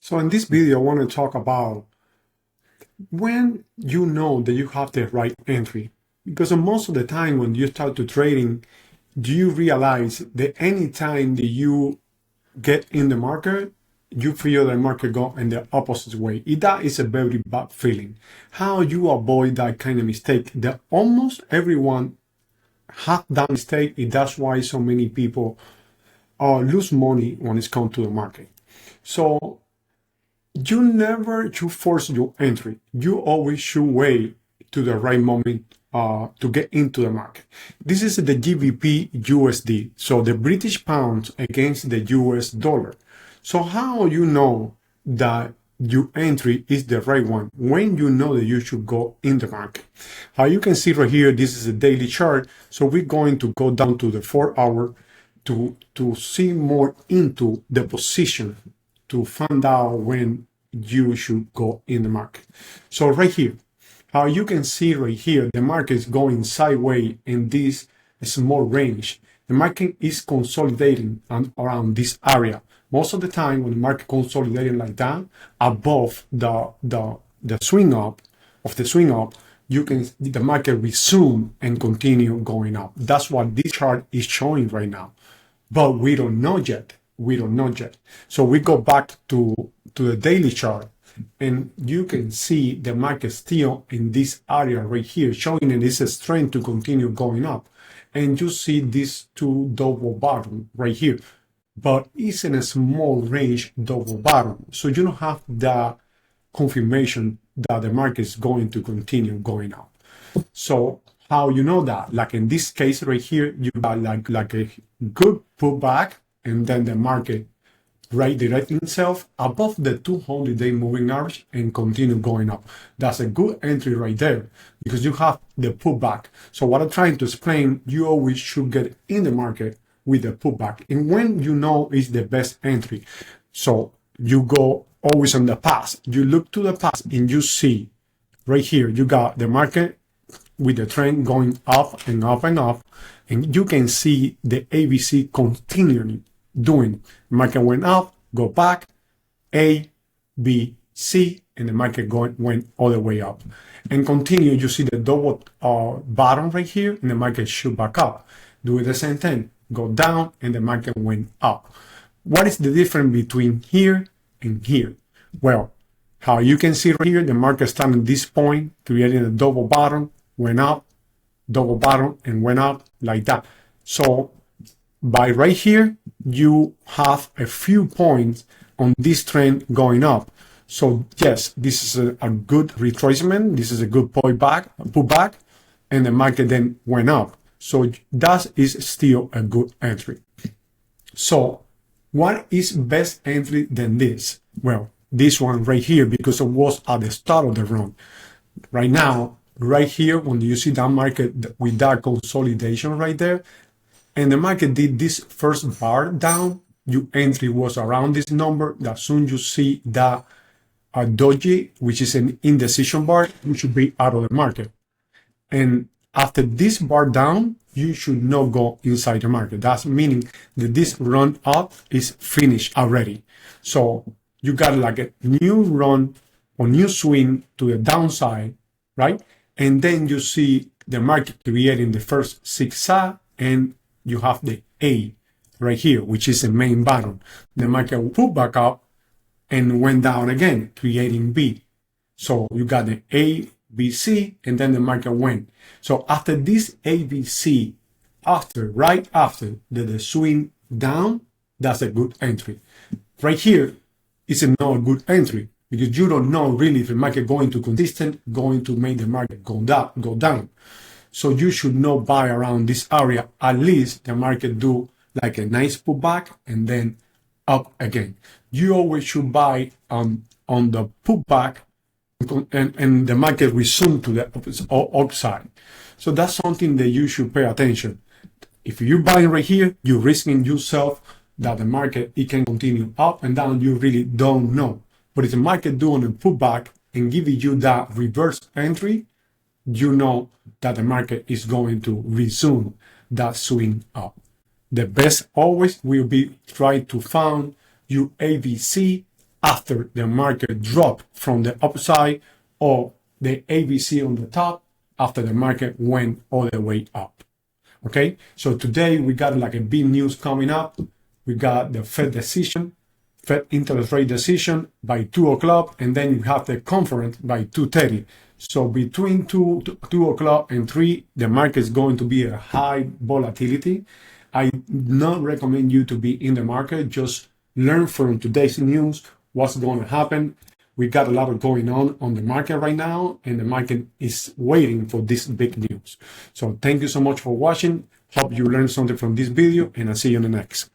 So in this video, I want to talk about when you know that you have the right entry. Because most of the time when you start to trading, do you realize that any time that you get in the market, you feel the market go in the opposite way. That is a very bad feeling. How you avoid that kind of mistake? That almost everyone have that mistake. That's why so many people lose money when it's come to the market. So you never should force your entry. You always should wait to the right moment to get into the market. This is the GBPUSD, so the British pound against the US dollar. So how you know that your entry is the right one when you know that you should go in the market? How you can see right here, this is a daily chart. So we're going to go down to the 4-hour to see more into the position to find out when you should go in the market. So right here, how you can see right here, the market is going sideways in this small range. The market is consolidating around this area. Most of the time when the market consolidating like that, above the swing up, you can the market resume and continue going up. That's what this chart is showing right now. But we don't know yet. So we go back to the daily chart, and you can see the market still in this area right here, showing that it's a strength to continue going up. And you see these two double bottom right here, but it's in a small range double bottom. So you don't have the confirmation that the market is going to continue going up. So how you know that? Like in this case right here, you got like a good pullback, and then the market right directing itself above the 200-day moving average and continue going up. That's a good entry right there because you have the pullback. So what I'm trying to explain, you always should get in the market with the pullback, and when you know is the best entry. So you go always on the past. You look to the past and you see right here, you got the market with the trend going up and up and up, and you can see the ABC continually doing. The market went up, go back, A, B, C, and the market went all the way up. And continue, you see the double bottom right here, and the market shoot back up. Do it the same thing, go down, and the market went up. What is the difference between here and here? Well, how you can see right here, the market started at this point, creating a double bottom, went up, double bottom, and went up like that. So by right here, you have a few points on this trend going up. So yes, this is a good retracement. This is a good pullback, and the market then went up. So that is still a good entry. So what is best entry than this? Well, this one right here, because it was at the start of the run. Right now, right here, when you see that market with that consolidation right there, and the market did this first bar down, your entry was around this number. That soon you see that doji, which is an indecision bar, you should be out of the market. And after this bar down, you should not go inside the market. That's meaning that this run up is finished already. So you got like a new run or new swing to the downside, right? And then you see the market creating the first zigzag, and you have the A right here, which is the main bottom. The market will pull back up and went down again, creating B. So you got the A, B, C, and then the market went. So after this A, B, C, right after the swing down, that's a good entry. Right here is not a good entry because you don't know really if the market going to consistent, going to make the market go down. So you should not buy around this area. At least the market do like a nice pullback and then up again. You always should buy on the pullback and the market resume to the upside. So that's something that you should pay attention. If you're buying right here, you're risking yourself that the market, it can continue up and down. You really don't know. But if the market doing a pullback and giving you that reverse entry, you know that the market is going to resume that swing up. The best always will be try to find your ABC after the market dropped from the upside, or the ABC on the top after the market went all the way up. Okay, so today we got like a big news coming up. We got the Fed decision, Fed interest rate decision by 2 o'clock, and then you have the conference by 2:30. So between 2 o'clock and 3, the market is going to be a high volatility. I not recommend you to be in the market. Just learn from today's news what's going to happen. We got a lot of going on the market right now, and the market is waiting for this big news. So thank you so much for watching. Hope you learned something from this video, and I'll see you in the next.